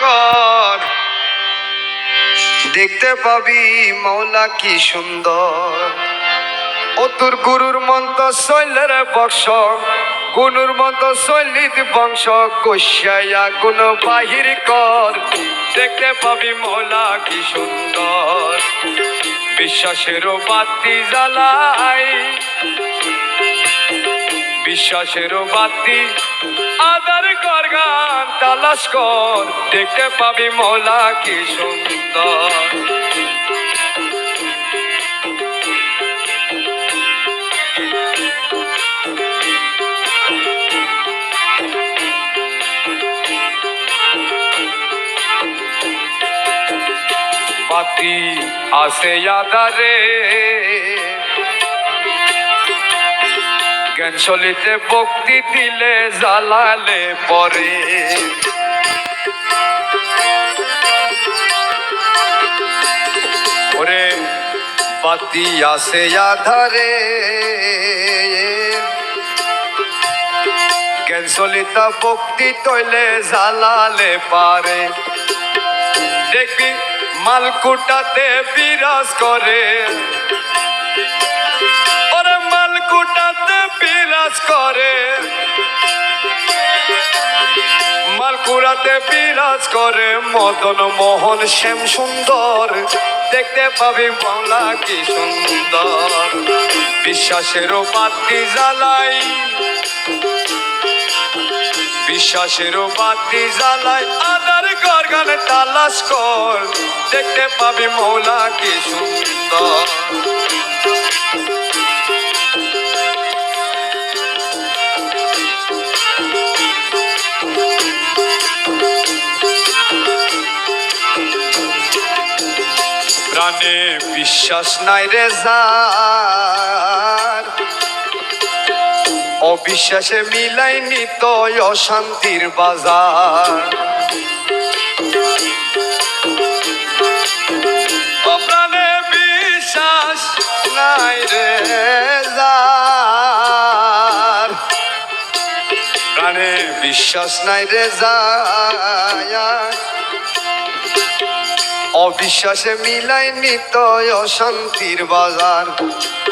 কর, দেখতে পাবি মৌলা কি সুন্দর। ও তোর গুরুর মন্ত্র শৈলের বংশ, গুনুর মন্ত্র শৈলিত বংশ, গোসাইয়া গুণ বাহির কর, দেখতে পাবি মৌলা কি সুন্দর। বিশ্বাসেরও বাতি জ্বালাই, বিশ্বাসেরও বাতি আদার কর, গান তালাশ কর, দেখতে পাবি মৌলা কি সুন্দর। বাতি আসে আধারে, জ্ঞান চলিতে ভক্তি দিলে জ্বালালে পরে। ওরে বাতি আসে আধারে, জ্ঞান চলিতা ভক্তি তৈলে জ্বালালে পারে। দেখবি মালকুটাতে বিরাজ করে, ওরে মালকুটাতে বিরাজ করে, মালকুড়াতে বিরাজ করে মদন মোহন শ্যাম সুন্দর, দেখতে পাবি মৌলা কি সুন্দর। বিশ্বাসেরও বাতি জ্বালাই, বিশ্বাসেরও বাতি জ্বালাই আদার কর, গানে তালাশ কর, দেখতে পাবি মৌলা কি সুন্দর। প্রাণে বিশ্বাস নাই রে যার, অবিশ্বাসে মিলাই নিত অশান্তির বাজার। ও প্রাণে বিশ্বাস নাই রে যার, প্রাণে বিশ্বাস নাই রে যার, অবিশ্বাসে মিলাই নিত অশান্তির বাজার।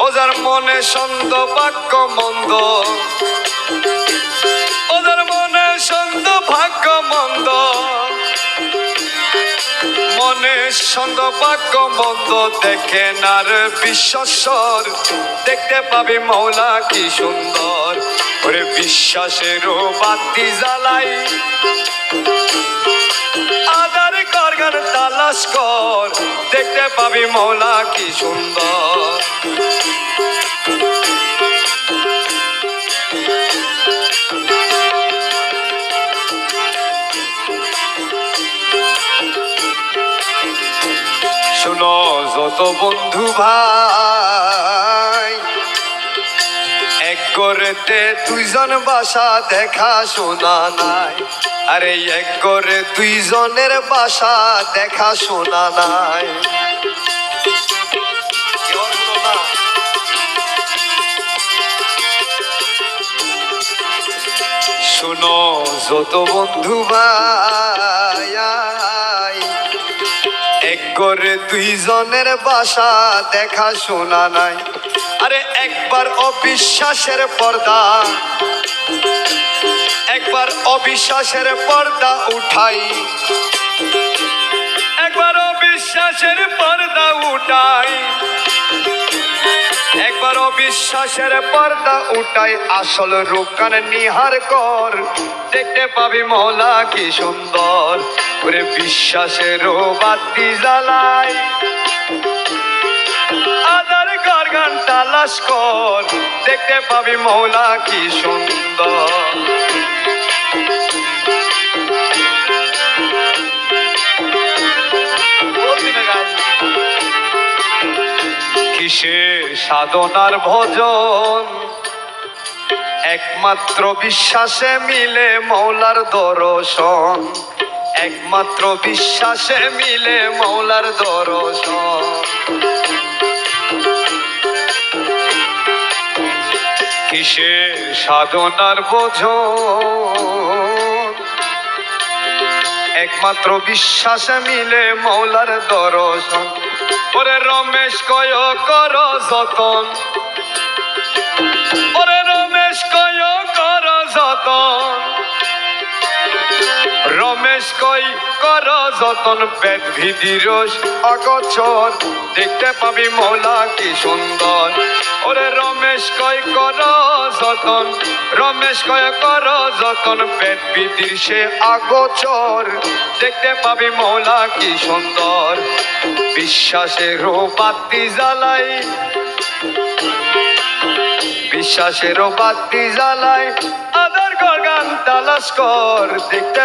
ও যার মনে সন্দ বাক্য মন্দ, ও যার মনে সন্দ ভাগ্য মন্দ, মনে সন্দ ভাগ্য মন্দ, দেখে নার বিশ্বাসর, দেখতে পাবি মৌলা কি সুন্দর। ওরে বিশ্বাসেরও বাতি জ্বালাই আদার কর, গান তালাশ কর, দেখতে পাবি মৌলা কি সুন্দর। শুনো যত বন্ধু ভাই, এক করেতে দুইজন বাসা দেখা শোনা নাই। আরে এক করে দুইজনের বাসা দেখা শোনা নাই। শুনো যত বন্ধু ভাই, এক করে দুইজনের বাসা দেখা শোনা নাই। আরে একবার অবিশ্বাসের পর্দা, একবার অবিশ্বাসের পর্দা উঠাই, একবার অবিশ্বাসের পর্দা উঠাই, একবার অবিশ্বাসের পর্দা উঠাই, আসল রূপ কান নিহার কর, দেখতে পাবি মৌলা কি সুন্দর। ওরে বিশ্বাসেরও বাতি জ্বালাই আদার কর, গান তালাশ কর, দেখতে পাবি মৌলা কি সুন্দর। কিসের সাধনার ভজন, একমাত্র বিশ্বাসে মিলে মৌলার দর্শন, একমাত্র বিশ্বাসে মিলে মৌলার দর্শন। কিসের সাধনার ভজন, একমাত্র বিশ্বাসে মিলে মৌলার দর্শন। ওরে রমেশ কয় কর যতন, ওরে রমেশ কয় কর যতন, রমেশ কয় কর যতন, পেট ভিদির অগোচর দেখতে পাবি মৌলা কি সুন্দর। ওরে রমেশ কয় কর যতন, রমেশ কয় কর যতন, পেট ভিদির সে অগোচর দেখতে পাবি মৌলা কি সুন্দর। বিশ্বাসেরও বাতি জ্বালাই, বিশ্বাসেরও বাতি জ্বালাই, আধার কর গান তালাশ কর দেখতে